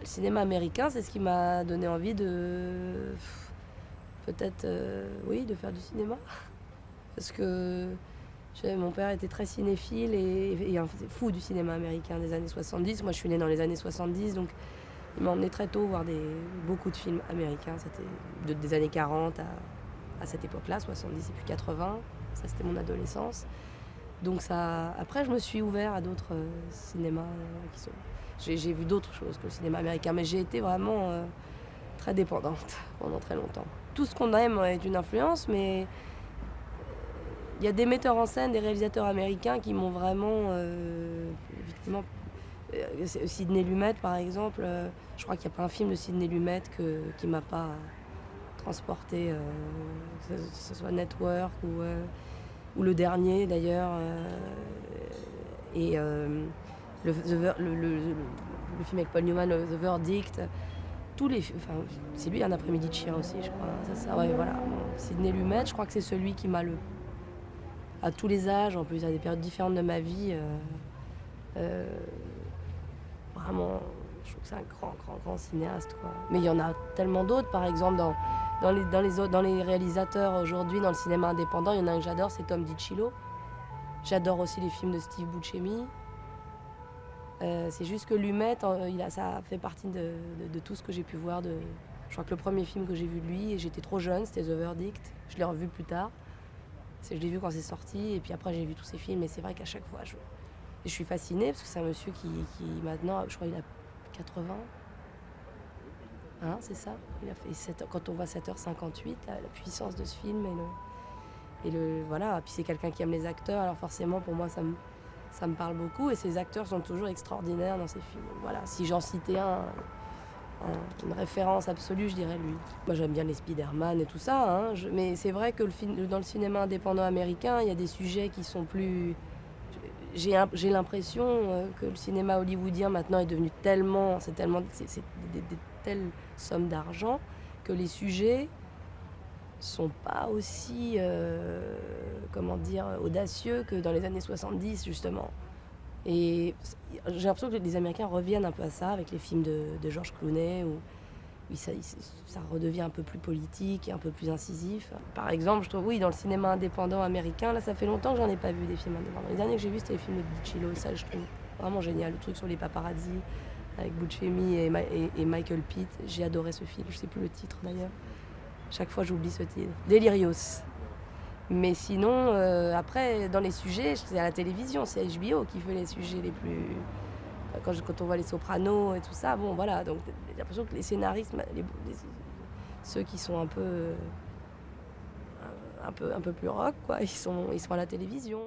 Le cinéma américain, c'est ce qui m'a donné envie de peut-être, oui, de faire du cinéma. Parce que mon père était très cinéphile et fou du cinéma américain des années 70. Moi, je suis née dans les années 70, donc il m'a emmené très tôt voir beaucoup de films américains. C'était des années 40 à cette époque-là, 70 et puis 80. Ça, c'était mon adolescence. Donc ça, après, je me suis ouvert à d'autres cinémas qui sont... J'ai vu d'autres choses que le cinéma américain, mais j'ai été vraiment très dépendante pendant très longtemps. Tout ce qu'on aime est une influence, mais il y a des metteurs en scène, des réalisateurs américains qui m'ont vraiment... effectivement, Sidney Lumet, par exemple. Je crois qu'il n'y a pas un film de Sidney Lumet qui ne m'a pas transporté, que ce soit Network ou le dernier, d'ailleurs. Et le film avec Paul Newman, The Verdict. C'est lui, Un après-midi de chien aussi, je crois. Ça, ouais, voilà. Sidney Lumet, je crois que c'est celui qui m'a à tous les âges, en plus, à des périodes différentes de ma vie. Vraiment, je trouve que c'est un grand cinéaste, quoi. Mais il y en a tellement d'autres, par exemple, dans les réalisateurs aujourd'hui, dans le cinéma indépendant, il y en a un que j'adore, c'est Tom DiCillo. J'adore aussi les films de Steve Buscemi. C'est juste que Lumet, ça fait partie de tout ce que j'ai pu voir. Je crois que le premier film que j'ai vu de lui, et j'étais trop jeune, c'était The Verdict. Je l'ai revu plus tard. Je l'ai vu quand c'est sorti, et puis après j'ai vu tous ses films. Et c'est vrai qu'à chaque fois, je suis fascinée, parce que c'est un monsieur qui maintenant, je crois qu'il a 80. Hein, c'est ça. Il a fait quand on voit 7h58, la puissance de ce film voilà. Puis c'est quelqu'un qui aime les acteurs, alors forcément pour moi ça me parle beaucoup, et ces acteurs sont toujours extraordinaires dans ces films. Voilà, si j'en citais une référence absolue, je dirais lui. Moi j'aime bien les Spider-Man et tout ça, hein, mais c'est vrai que dans le cinéma indépendant américain, il y a des sujets qui sont plus... J'ai l'impression que le cinéma hollywoodien maintenant est devenu c'est des telles sommes d'argent que les sujets sont pas aussi audacieux que dans les années 70 justement. Et j'ai l'impression que les Américains reviennent un peu à ça avec les films de George Clooney où ça redevient un peu plus politique et un peu plus incisif. Par exemple, je trouve, oui, dans le cinéma indépendant américain, là, ça fait longtemps que j'en ai pas vu des films indépendants. Les derniers que j'ai vus, c'était les films de DiCillo, ça, je trouve vraiment génial. Le truc sur les paparazzi avec Buscemi et Michael Pitt. J'ai adoré ce film, je sais plus le titre d'ailleurs. Chaque fois, j'oublie ce titre. Delirious. Mais sinon, après, dans les sujets, c'est à la télévision, c'est HBO qui fait les sujets les plus... Quand on voit les Sopranos et tout ça, bon, voilà. Donc, j'ai l'impression que les scénaristes, ceux qui sont un peu plus rock, quoi, ils sont à la télévision.